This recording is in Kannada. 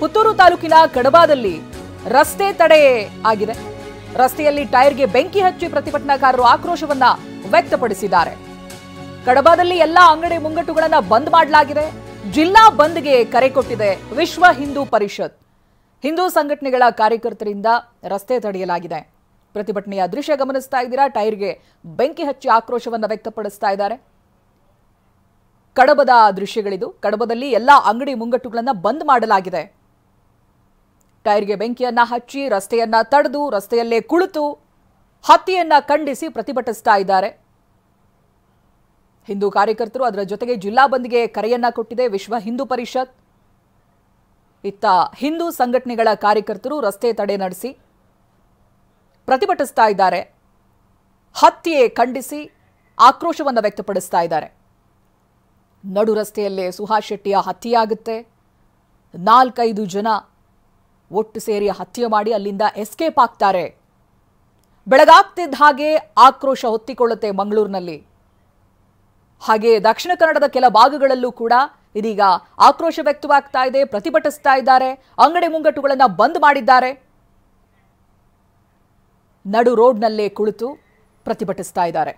ಪುತ್ತೂರು ತಾಲೂಕಿನ ಕಡಬಾದಲ್ಲಿ ರಸ್ತೆ ತಡೆ ಆಗಿದೆ. ರಸ್ತೆಯಲ್ಲಿ ಟೈರ್ಗೆ ಬೆಂಕಿ ಹಚ್ಚಿ ಪ್ರತಿಭಟನಾಕಾರರು ಆಕ್ರೋಶವನ್ನ ವ್ಯಕ್ತಪಡಿಸಿದ್ದಾರೆ. ಕಡಬಾದಲ್ಲಿ ಎಲ್ಲಾ ಅಂಗಡಿ ಮುಂಗಟ್ಟುಗಳನ್ನ ಬಂದ್ ಮಾಡಲಾಗಿದೆ. ಜಿಲ್ಲಾ ಬಂದ್ಗೆ ಕರೆ ಕೊಟ್ಟಿದೆ ವಿಶ್ವ ಹಿಂದೂ ಪರಿಷತ್. ಹಿಂದೂ ಸಂಘಟನೆಗಳ ಕಾರ್ಯಕರ್ತರಿಂದ ರಸ್ತೆ ತಡೆಯಲಾಗಿದೆ. ಪ್ರತಿಭಟನೆಯ ದೃಶ್ಯ ಗಮನಿಸ್ತಾ ಇದ್ದೀರಾ. ಟೈರ್ಗೆ ಬೆಂಕಿ ಹಚ್ಚಿ ಆಕ್ರೋಶವನ್ನ ವ್ಯಕ್ತಪಡಿಸ್ತಾ ಇದ್ದಾರೆ. ಕಡಬದ ದೃಶ್ಯಗಳಿದು. ಕಡಬದಲ್ಲಿ ಎಲ್ಲಾ ಅಂಗಡಿ ಮುಂಗಟ್ಟುಗಳನ್ನ ಬಂದ್ ಮಾಡಲಾಗಿದೆ. ಟೈರ್ಗೆ ಬೆಂಕಿಯನ್ನ ಹಚ್ಚಿ ರಸ್ತೆಯನ್ನ ತಡೆದು ರಸ್ತೆಯಲ್ಲೇ ಕುಳಿತು ಹತ್ಯೆಯನ್ನ ಖಂಡಿಸಿ ಪ್ರತಿಭಟಿಸ್ತಾ ಇದ್ದಾರೆ. ಹಿಂದೂ ಕಾರ್ಯಕರ್ತರು ಅದರ ಜೊತೆಗೆ ಜಿಲ್ಲಾ ಬಂದ್ಗೆ ಕರೆಯನ್ನ ಕೊಟ್ಟಿದೆ ವಿಶ್ವ ಹಿಂದೂ ಪರಿಷತ್. ಇತ್ತ ಹಿಂದೂ ಸಂಘಟನೆಗಳ ಕಾರ್ಯಕರ್ತರು ರಸ್ತೆ ತಡೆ ನಡೆಸಿ ಪ್ರತಿಭಟಿಸ್ತಾ ಇದ್ದಾರೆ. ಹತ್ಯೆ ಖಂಡಿಸಿ ಆಕ್ರೋಶವನ್ನು ವ್ಯಕ್ತಪಡಿಸ್ತಾ ಇದ್ದಾರೆ. ನಡು ರಸ್ತೆಯಲ್ಲೇ ಸುಹಾಸ್ ಶೆಟ್ಟಿಯ ಹತ್ಯೆಯಾಗುತ್ತೆ. 4-5 ಜನ ಒಟ್ಟು ಸೇರಿ ಹತ್ಯೆ ಮಾಡಿ ಅಲ್ಲಿಂದ ಎಸ್ಕೇಪ್ ಆಗ್ತಾರೆ. ಬೆಳಗಾಗ್ತಿದ್ದ ಹಾಗೆ ಆಕ್ರೋಶ ಹೊತ್ತಿಕೊಳ್ಳುತ್ತೆ ಮಂಗಳೂರಿನಲ್ಲಿ. ಹಾಗೆ ದಕ್ಷಿಣ ಕನ್ನಡದ ಕೆಲ ಭಾಗಗಳಲ್ಲೂ ಕೂಡ ಇದೀಗ ಆಕ್ರೋಶ ವ್ಯಕ್ತವಾಗ್ತಾ ಇದೆ. ಪ್ರತಿಭಟಿಸ್ತಾ ಇದ್ದಾರೆ. ಅಂಗಡಿ ಮುಂಗಟ್ಟುಗಳನ್ನ ಬಂದ್ ಮಾಡಿದ್ದಾರೆ. ನಡು ರೋಡ್ನಲ್ಲೇ ಕುಳಿತು ಪ್ರತಿಭಟಿಸ್ತಾ ಇದ್ದಾರೆ.